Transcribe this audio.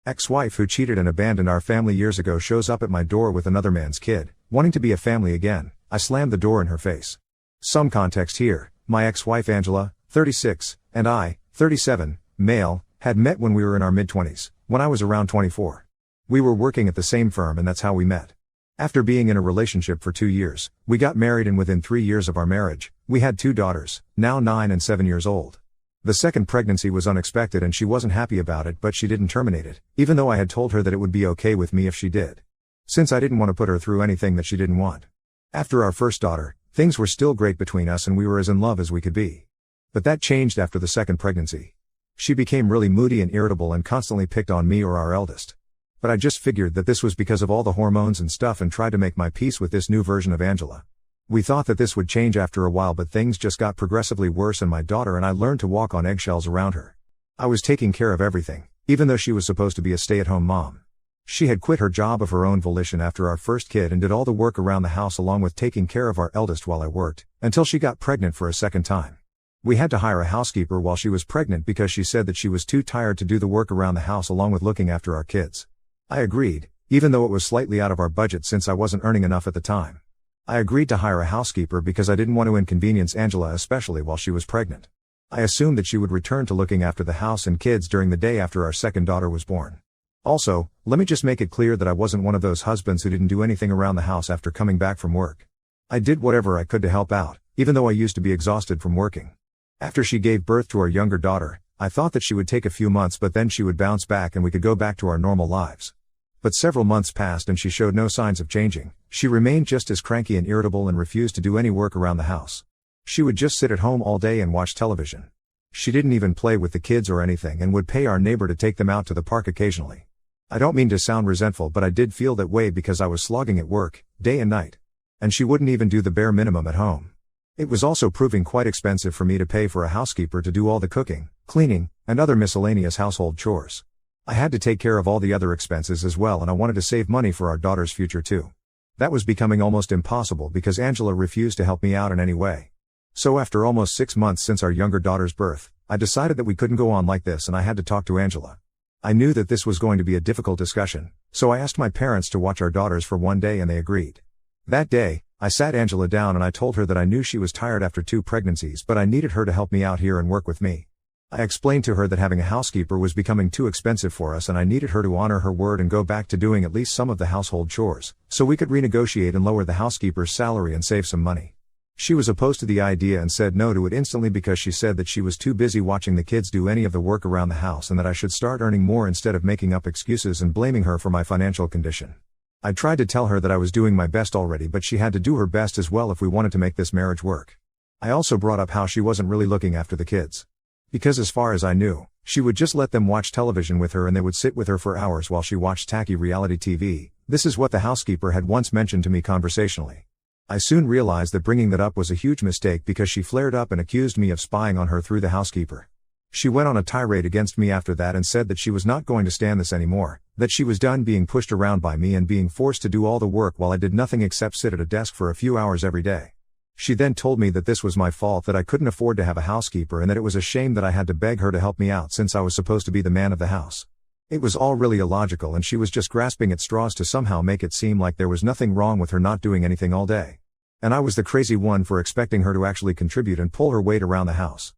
Ex-wife who cheated and abandoned our family years ago shows up at my door with another man's kid, wanting to be a family again. I slammed the door in her face. Some context here. My ex-wife Angela, 36, and I, 37, male, had met when we were in our mid-20s, when I was around 24. We were working at the same firm and that's how we met. After being in a relationship for 2 years, we got married and within 3 years of our marriage, we had 2 daughters, now 9 and 7 years old. The second pregnancy was unexpected and she wasn't happy about it, but she didn't terminate it, even though I had told her that it would be okay with me if she did. Since I didn't want to put her through anything that she didn't want. After our first daughter, things were still great between us and we were as in love as we could be. But that changed after the second pregnancy. She became really moody and irritable and constantly picked on me or our eldest. But I just figured that this was because of all the hormones and stuff and tried to make my peace with this new version of Angela. We thought that this would change after a while, but things just got progressively worse and my daughter and I learned to walk on eggshells around her. I was taking care of everything, even though she was supposed to be a stay-at-home mom. She had quit her job of her own volition after our first kid and did all the work around the house along with taking care of our eldest while I worked, until she got pregnant for a second time. We had to hire a housekeeper while she was pregnant because she said that she was too tired to do the work around the house along with looking after our kids. I agreed, even though it was slightly out of our budget since I wasn't earning enough at the time. I agreed to hire a housekeeper because I didn't want to inconvenience Angela, especially while she was pregnant. I assumed that she would return to looking after the house and kids during the day after our second daughter was born. Also, let me just make it clear that I wasn't one of those husbands who didn't do anything around the house after coming back from work. I did whatever I could to help out, even though I used to be exhausted from working. After she gave birth to our younger daughter, I thought that she would take a few months but then she would bounce back and we could go back to our normal lives. But several months passed and she showed no signs of changing. She remained just as cranky and irritable and refused to do any work around the house. She would just sit at home all day and watch television. She didn't even play with the kids or anything and would pay our neighbor to take them out to the park occasionally. I don't mean to sound resentful, but I did feel that way because I was slogging at work, day and night. And she wouldn't even do the bare minimum at home. It was also proving quite expensive for me to pay for a housekeeper to do all the cooking, cleaning, and other miscellaneous household chores. I had to take care of all the other expenses as well and I wanted to save money for our daughter's future too. That was becoming almost impossible because Angela refused to help me out in any way. So after almost 6 months since our younger daughter's birth, I decided that we couldn't go on like this and I had to talk to Angela. I knew that this was going to be a difficult discussion, so I asked my parents to watch our daughters for one day and they agreed. That day, I sat Angela down and I told her that I knew she was tired after 2 pregnancies but I needed her to help me out here and work with me. I explained to her that having a housekeeper was becoming too expensive for us and I needed her to honor her word and go back to doing at least some of the household chores, so we could renegotiate and lower the housekeeper's salary and save some money. She was opposed to the idea and said no to it instantly because she said that she was too busy watching the kids do any of the work around the house and that I should start earning more instead of making up excuses and blaming her for my financial condition. I tried to tell her that I was doing my best already, but she had to do her best as well if we wanted to make this marriage work. I also brought up how she wasn't really looking after the kids. Because as far as I knew, she would just let them watch television with her and they would sit with her for hours while she watched tacky reality TV. This is what the housekeeper had once mentioned to me conversationally. I soon realized that bringing that up was a huge mistake because she flared up and accused me of spying on her through the housekeeper. She went on a tirade against me after that and said that she was not going to stand this anymore, that she was done being pushed around by me and being forced to do all the work while I did nothing except sit at a desk for a few hours every day. She then told me that this was my fault, that I couldn't afford to have a housekeeper and that it was a shame that I had to beg her to help me out since I was supposed to be the man of the house. It was all really illogical and she was just grasping at straws to somehow make it seem like there was nothing wrong with her not doing anything all day. And I was the crazy one for expecting her to actually contribute and pull her weight around the house.